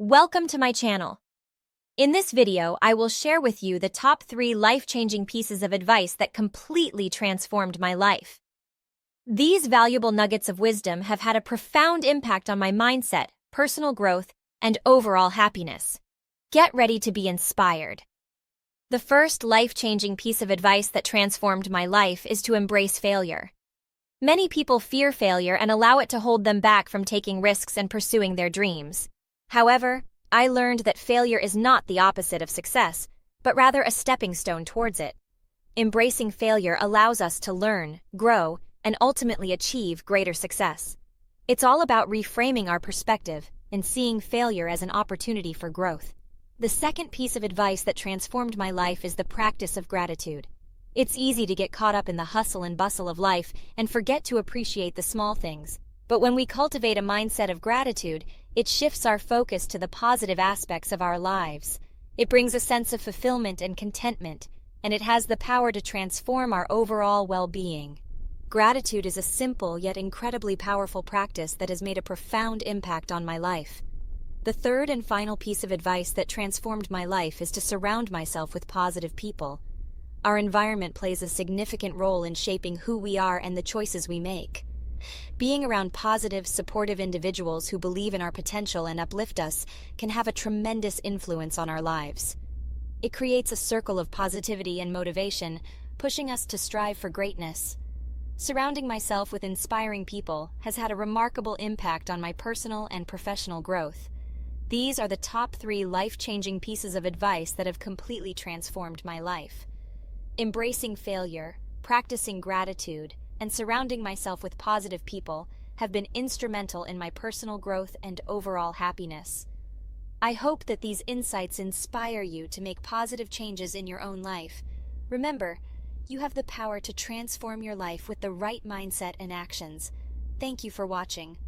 Welcome to my channel. In this video, I will share with you the top 3 life-changing pieces of advice that completely transformed my life. These valuable nuggets of wisdom have had a profound impact on my mindset, personal growth, and overall happiness. Get ready to be inspired. The first life-changing piece of advice that transformed my life is to embrace failure. Many people fear failure and allow it to hold them back from taking risks and pursuing their dreams. However, I learned that failure is not the opposite of success, but rather a stepping stone towards it. Embracing failure allows us to learn, grow, and ultimately achieve greater success. It's all about reframing our perspective and seeing failure as an opportunity for growth. The second piece of advice that transformed my life is the practice of gratitude. It's easy to get caught up in the hustle and bustle of life and forget to appreciate the small things. But when we cultivate a mindset of gratitude, it shifts our focus to the positive aspects of our lives. It brings a sense of fulfillment and contentment, and it has the power to transform our overall well-being. Gratitude is a simple yet incredibly powerful practice that has made a profound impact on my life. The third and final piece of advice that transformed my life is to surround myself with positive people. Our environment plays a significant role in shaping who we are and the choices we make. Being around positive, supportive individuals who believe in our potential and uplift us can have a tremendous influence on our lives. It creates a circle of positivity and motivation, pushing us to strive for greatness. Surrounding myself with inspiring people has had a remarkable impact on my personal and professional growth. These are the top 3 life-changing pieces of advice that have completely transformed my life. Embracing failure, practicing gratitude, and surrounding myself with positive people have been instrumental in my personal growth and overall happiness. I hope that these insights inspire you to make positive changes in your own life. Remember, you have the power to transform your life with the right mindset and actions. Thank you for watching.